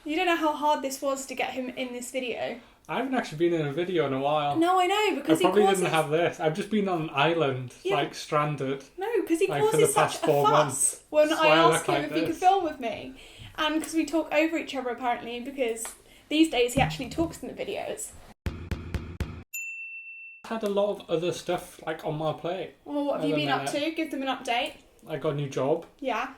You don't know how hard this was to get him in this video. I haven't actually been in a video in a while. No, I know, because I probably didn't have this. I've just been on an island, like stranded. No, because he like, causes such a fuss when I ask him if he could film with me. And because we talk over each other, apparently, because these days he actually talks in the videos. I had a lot of other stuff like on my plate. Well, what have you been up to? Give them an update. I got a new job. Yeah.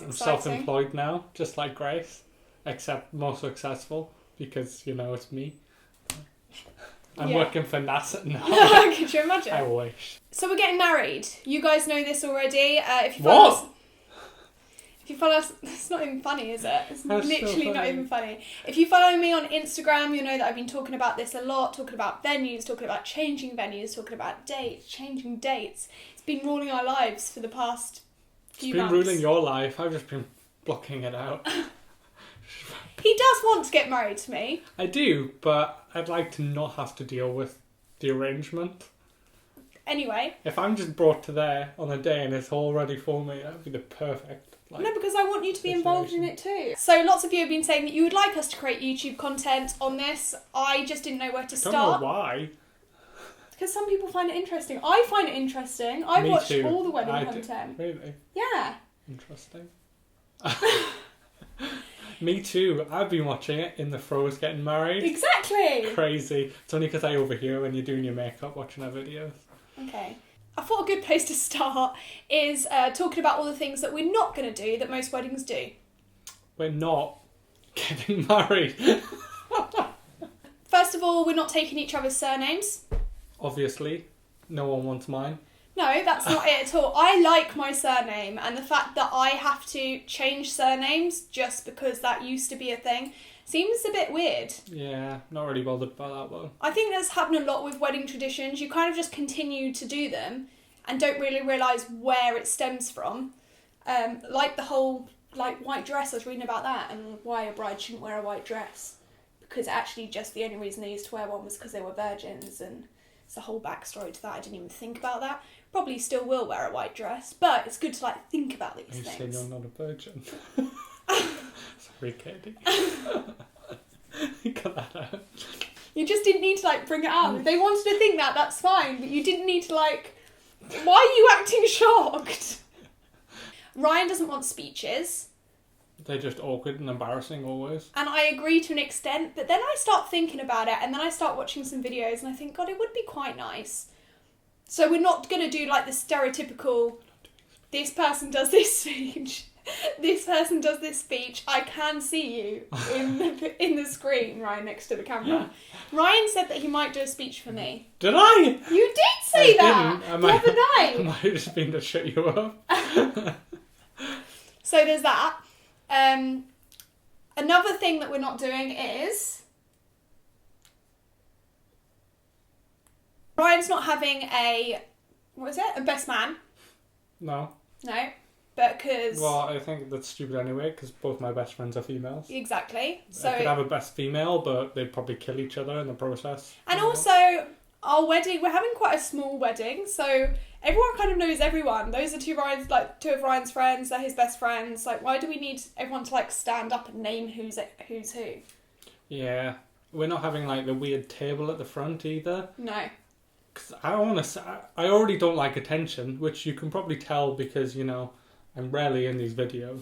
I'm self-employed now, just like Grace, except more successful because, you know, it's me. I'm working for NASA now. Could you imagine? I wish. So we're getting married. You guys know this already. If you follow us, it's not even funny, is it? It's literally not even funny. If you follow me on Instagram, you know that I've been talking about this a lot, talking about venues, talking about changing venues, talking about dates, changing dates. It's been ruling our lives for the past few months. It's been ruling your life. I've just been blocking it out. He does want to get married to me. I do, but I'd like to not have to deal with the arrangement. Anyway. If I'm just brought to there on a day and it's all ready for me, that'd be the perfect... No, because I want you to be involved in it too. So lots of you have been saying that you would like us to create YouTube content on this. I just didn't know where to start. I don't know why. Because some people find it interesting. I find it interesting. I watched all the wedding content. Really? Yeah. Interesting. Me too. I've been watching it in the throes getting married. Exactly. Crazy. It's only because I overhear when you're doing your makeup watching our videos. Okay. I thought a good place to start is talking about all the things that we're not going to do that most weddings do. We're not getting married. First of all, we're not taking each other's surnames. Obviously. No one wants mine. No, that's not it at all. I like my surname, and the fact that I have to change surnames just because that used to be a thing seems a bit weird. Yeah, not really bothered by that one. I think that's happened a lot with wedding traditions. You kind of just continue to do them and don't really realise where it stems from. Like the whole white dress, I was reading about that and why a bride shouldn't wear a white dress. Because actually just the only reason they used to wear one was because they were virgins, and it's a whole backstory to that. I didn't even think about that. Probably still will wear a white dress, but it's good to think about these things. Are you saying you're not a virgin? Sorry, Katie. Cut that out. You just didn't need to bring it up. If they wanted to think that, that's fine, but you didn't need to why are you acting shocked? Ryan doesn't want speeches. They're just awkward and embarrassing always. And I agree to an extent, but then I start thinking about it, and then I start watching some videos and I think, God, it would be quite nice. So we're not going to do the stereotypical, this person does this speech, this person does this speech. I can see you in the screen right next to the camera. Ryan said that he might do a speech for me. Did I? You did say that the other night. I might have just been to shut you up. So there's that. Another thing that we're not doing is Ryan's not having a best man. No, but because... Well, I think that's stupid anyway, because both my best friends are females. Exactly. So I could have a best female, but they'd probably kill each other in the process. And also, our wedding, we're having quite a small wedding, so everyone kind of knows everyone. Those are two of Ryan's friends, they're his best friends. Why do we need everyone to stand up and name who's who? Yeah. We're not having the weird table at the front either. No. Because I already don't like attention, which you can probably tell because, I'm rarely in these videos.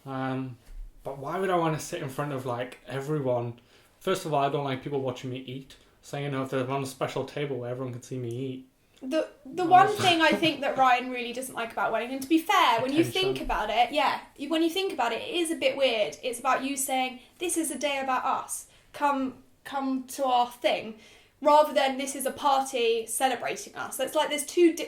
But why would I want to sit in front of everyone? First of all, I don't like people watching me eat. So, if they're on a special table where everyone can see me eat. The one thing I think that Ryan really doesn't like about wedding, and to be fair, when you think about it, it is a bit weird. It's about you saying, this is a day about us. Come to our thing. Rather than this is a party celebrating us. So it's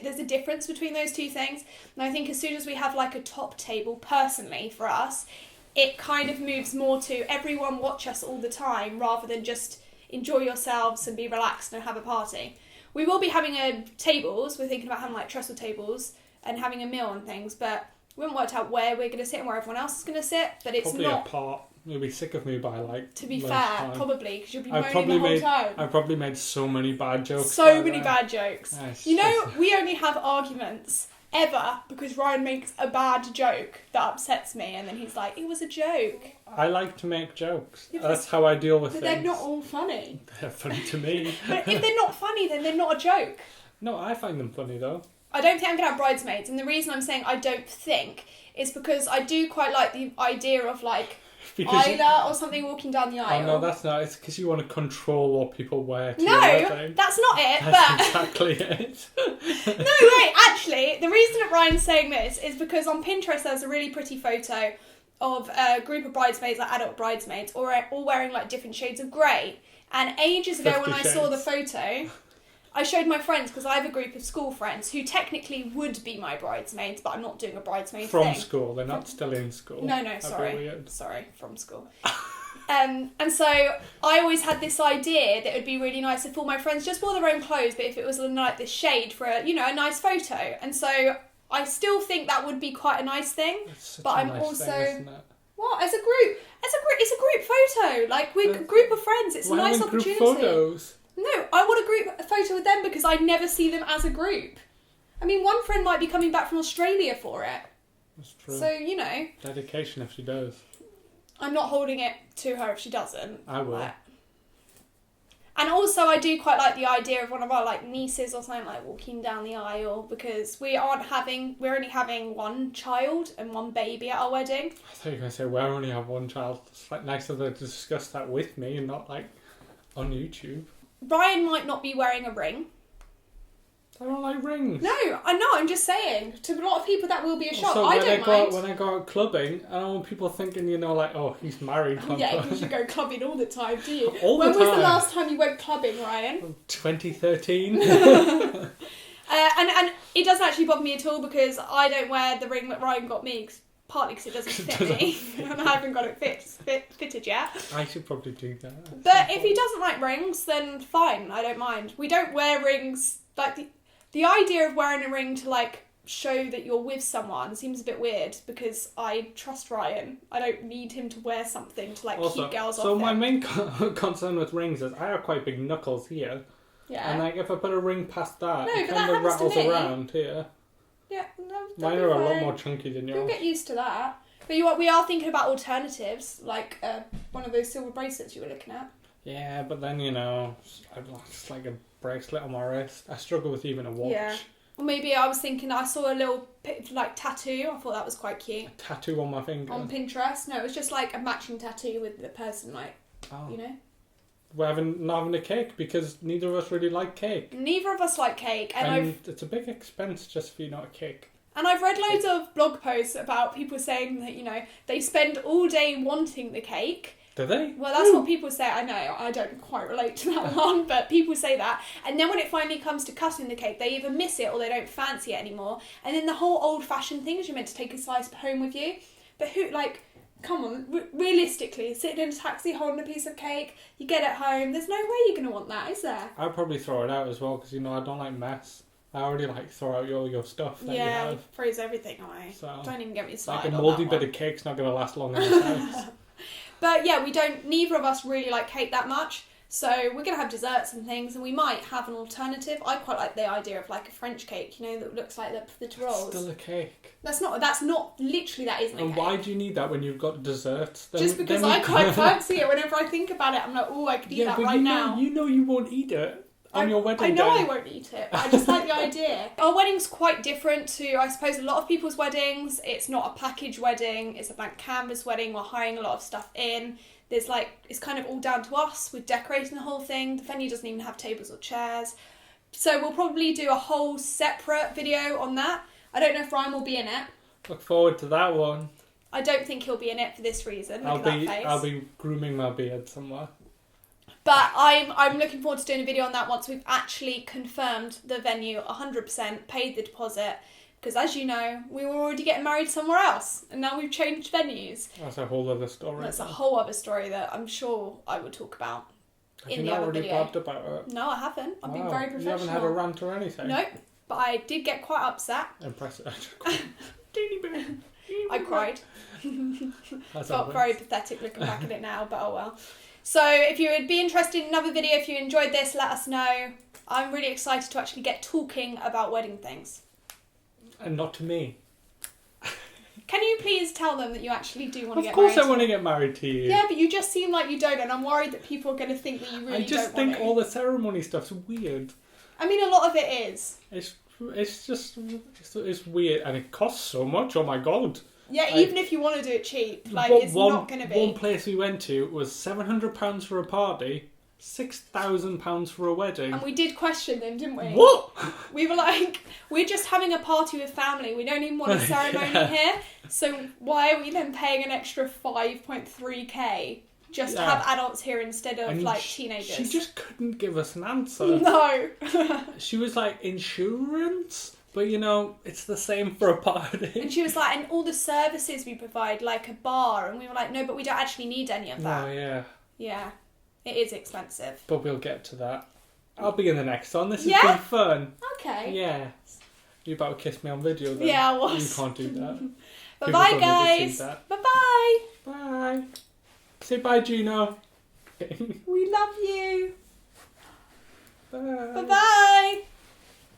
there's a difference between those two things. And I think as soon as we have a top table, personally, for us, it kind of moves more to everyone watch us all the time rather than just enjoy yourselves and be relaxed and have a party. We will be having tables. We're thinking about having trestle tables and having a meal and things, but we haven't worked out where we're going to sit and where everyone else is going to sit. But it's probably not... apart. You'll be sick of me by To be fair, lunchtime. probably, because you'll be moaning the whole time. I probably made so many bad jokes. Bad jokes. We only have arguments ever because Ryan makes a bad joke that upsets me, and then he's like, "It was a joke." I like to make jokes. Yeah, That's how I deal with But things. they're not all funny. They're funny to me. But if they're not funny, then they're not a joke. No, I find them funny though. I don't think I'm going to have bridesmaids, and the reason I'm saying I don't think is because I do quite like the idea of like Isla or something walking down the aisle. Oh no, that's not. It's because you want to control what people wear to No, your wedding. that's not it. That's exactly it. No, wait, actually, the reason that Ryan's saying this is because on Pinterest there's a really pretty photo of a group of bridesmaids, like adult bridesmaids, all wearing like different shades of grey. And ages ago 50 when I saw the photo, I showed my friends, because I have a group of school friends who technically would be my bridesmaids, but I'm not doing a bridesmaid thing. From school, they're not still in school. No, That'd sorry. be weird. Sorry, from school. And so I always had this idea that it would be really nice if all my friends just wore their own clothes, but if it was like this shade for a nice photo. And so I still think that would be quite a nice thing. But I'm also thing, isn't it? what as a group, it's a group photo. Like we're a group of friends. It's a nice opportunity. Group photos. No, I want a group photo with them because I never see them as a group. I mean, one friend might be coming back from Australia for it. That's true. So, dedication if she does. I'm not holding it to her if she doesn't. I will. And also I do quite like the idea of one of our like nieces or something like walking down the aisle, because we're only having one child and one baby at our wedding. I thought you were going to say we only have one child. It's like nice of them to discuss that with me and not like on YouTube. Ryan might not be wearing a ring. I don't like rings. No, I know, I'm just saying. To a lot of people that will be a shock. So I don't mind. When I go out clubbing, I don't want people thinking, like, oh, he's married. Yeah, because you go clubbing all the time, do you? All the time. When was the last time you went clubbing, Ryan? 2013. And it doesn't actually bother me at all because I don't wear the ring that Ryan got me, partly because it doesn't fit me, and I haven't got it fitted yet. I should probably do that. But if he doesn't like rings, then fine, I don't mind. We don't wear rings, like the idea of wearing a ring to like show that you're with someone seems a bit weird because I trust Ryan. I don't need him to wear something to like keep girls off. So my main concern with rings is I have quite big knuckles here. Yeah. And like if I put a ring past that, No, it but kind that of happens to rattles me. around here. Yeah, no, Mine are a lot more chunky than You'll yours. get used to that. But we are thinking about alternatives, like one of those silver bracelets you were looking at. Yeah, but then I've lost like a bracelet on my wrist. I struggle with even a watch. Yeah. Or maybe I was thinking I saw a little like tattoo. I thought that was quite cute. A tattoo on my finger. On Pinterest. No, it was just like a matching tattoo with the person, like, We're not having a cake because neither of us really like cake. Neither of us like cake. And it's a big expense just for not a cake. And I've read loads of blog posts about people saying that, they spend all day wanting the cake. Do they? Well, that's what people say. I know, I don't quite relate to that one, but people say that. And then when it finally comes to cutting the cake, they either miss it or they don't fancy it anymore. And then the whole old-fashioned thing is you're meant to take a slice home with you. But come on, realistically, sitting in a taxi holding a piece of cake, you get it home, there's no way you're going to want that, is there? I'd probably throw it out as well because, I don't like mess. I already throw out all your stuff that you have. Throws everything away. So, don't even get me started. Like a mouldy bit of cake's not going to last long in this house. But yeah, neither of us really like cake that much. So we're going to have desserts and things, and we might have an alternative. I quite like the idea of like a French cake, that looks like the rolls. Still a cake. That's not, literally that isn't a cake. And why do you need that when you've got desserts? Just because I quite fancy it. Whenever I think about it, I'm like, oh, I could eat that right now. You know you won't eat it. On your wedding day. I know I won't eat it, but I just like the idea. Our wedding's quite different to, I suppose, a lot of people's weddings. It's not a package wedding, it's a blank canvas wedding. We're hiring a lot of stuff in. It's kind of all down to us. We're decorating the whole thing. The venue doesn't even have tables or chairs. So we'll probably do a whole separate video on that. I don't know if Ryan will be in it. Look forward to that one. I don't think he'll be in it for this reason. Look at that face. I'll be grooming my beard somewhere. But I'm looking forward to doing a video on that once we've actually confirmed the venue 100%, paid the deposit. Because as you know, we were already getting married somewhere else. And now we've changed venues. That's a whole other story. That's a whole other story that I'm sure I would talk about in the other video. Have you not already blabbed about it? No, I haven't. I've been very professional. You haven't had a rant or anything? Nope. But I did get quite upset. Impressive. I cried. Felt very pathetic looking back at it now, but oh well. So if you would be interested in another video, if you enjoyed this, let us know. I'm really excited to actually get talking about wedding things. And not to me. Can you please tell them that you actually do want to get Of married? course I want to get married to you. Yeah, but you just seem like you don't, and I'm worried that people are going to think that you really don't I just want think to. all the ceremony stuff's weird. I mean, a lot of it is. It's weird, and it costs so much. Oh my god! Yeah, Like, even if you want to do it cheap, like it's not going to be. One place we went to was £700 for a party, £6,000 for a wedding. And we did question them, didn't we? What? We were like, we're just having a party with family. We don't even want a ceremony here. So why are we then paying an extra 5.3k just to have adults here instead of teenagers? She just couldn't give us an answer. No. She was like, insurance? But it's the same for a party. And she was like, and all the services we provide, like a bar. And we were like, no, but we don't actually need any of that. Oh, yeah. Yeah. It is expensive. But we'll get to that. I'll be in the next one. This has been fun. Okay. Yeah. You about to kiss me on video then? Yeah, I was. You can't do that. Bye-bye, guys. Bye-bye. Bye. Say bye, Juno. We love you. Bye. Bye-bye.